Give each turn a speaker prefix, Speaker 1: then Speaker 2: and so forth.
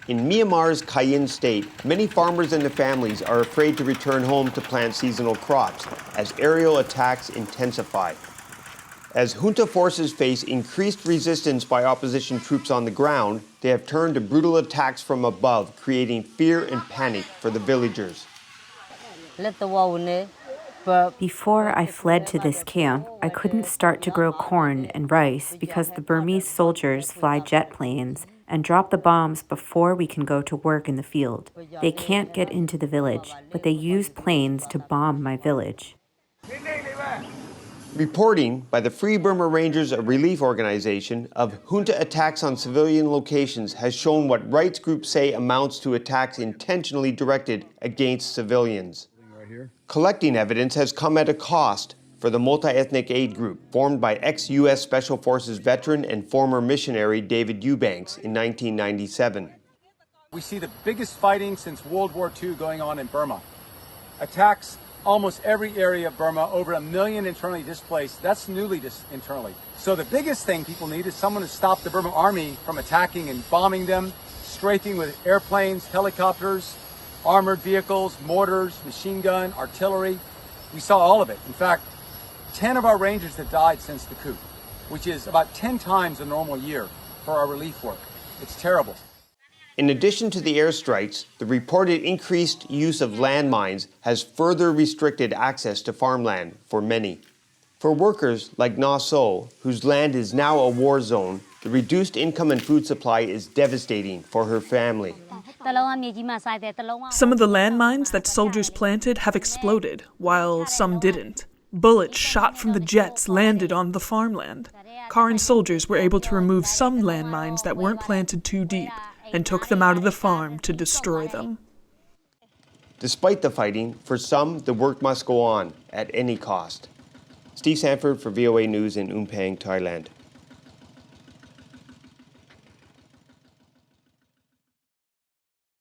Speaker 1: In Myanmar's Kayin state, many farmers and their families are afraid to return home to plant seasonal crops as aerial attacks intensify. As junta forces face increased resistance by opposition troops on the ground, they have turned to brutal attacks from above, creating fear and panic for the villagers.
Speaker 2: Before I fled to this camp, I couldn't start to grow corn and rice because the Burmese soldiers fly jet planes and drop the bombs before we can go to work in the field. They can't get into the village, but they use planes to bomb my village.
Speaker 1: Reporting by the Free Burma Rangers, a relief organization, of junta attacks on civilian locations has shown what rights groups say amounts to attacks intentionally directed against civilians. Collecting evidence has come at a cost for the multi-ethnic aid group formed by ex-U.S. Special Forces veteran and former missionary David Eubanks in 1997.
Speaker 3: We see the biggest fighting since World War II going on in Burma. Attacks almost every area of Burma, over 1 million internally displaced. That's newly internally. So the biggest thing people need is someone to stop the Burma army from attacking and bombing them, strafing with airplanes, helicopters, armored vehicles, mortars, machine gun, artillery. We saw all of it. In fact, 10 of our rangers have died since the coup, which is about 10 times a normal year for our relief work. It's terrible.
Speaker 1: In addition to the airstrikes, the reported increased use of landmines has further restricted access to farmland for many. For workers like Naw Soe, whose land is now a war zone, the reduced income and food supply is devastating for her family.
Speaker 4: Some of the landmines that soldiers planted have exploded, while some didn't. Bullets shot from the jets landed on the farmland. Karen soldiers were able to remove some landmines that weren't planted too deep and took them out of the farm to destroy them.
Speaker 1: Despite the fighting, for some, the work must go on at any cost. Steve Sanford for VOA News in Untitled, Thailand.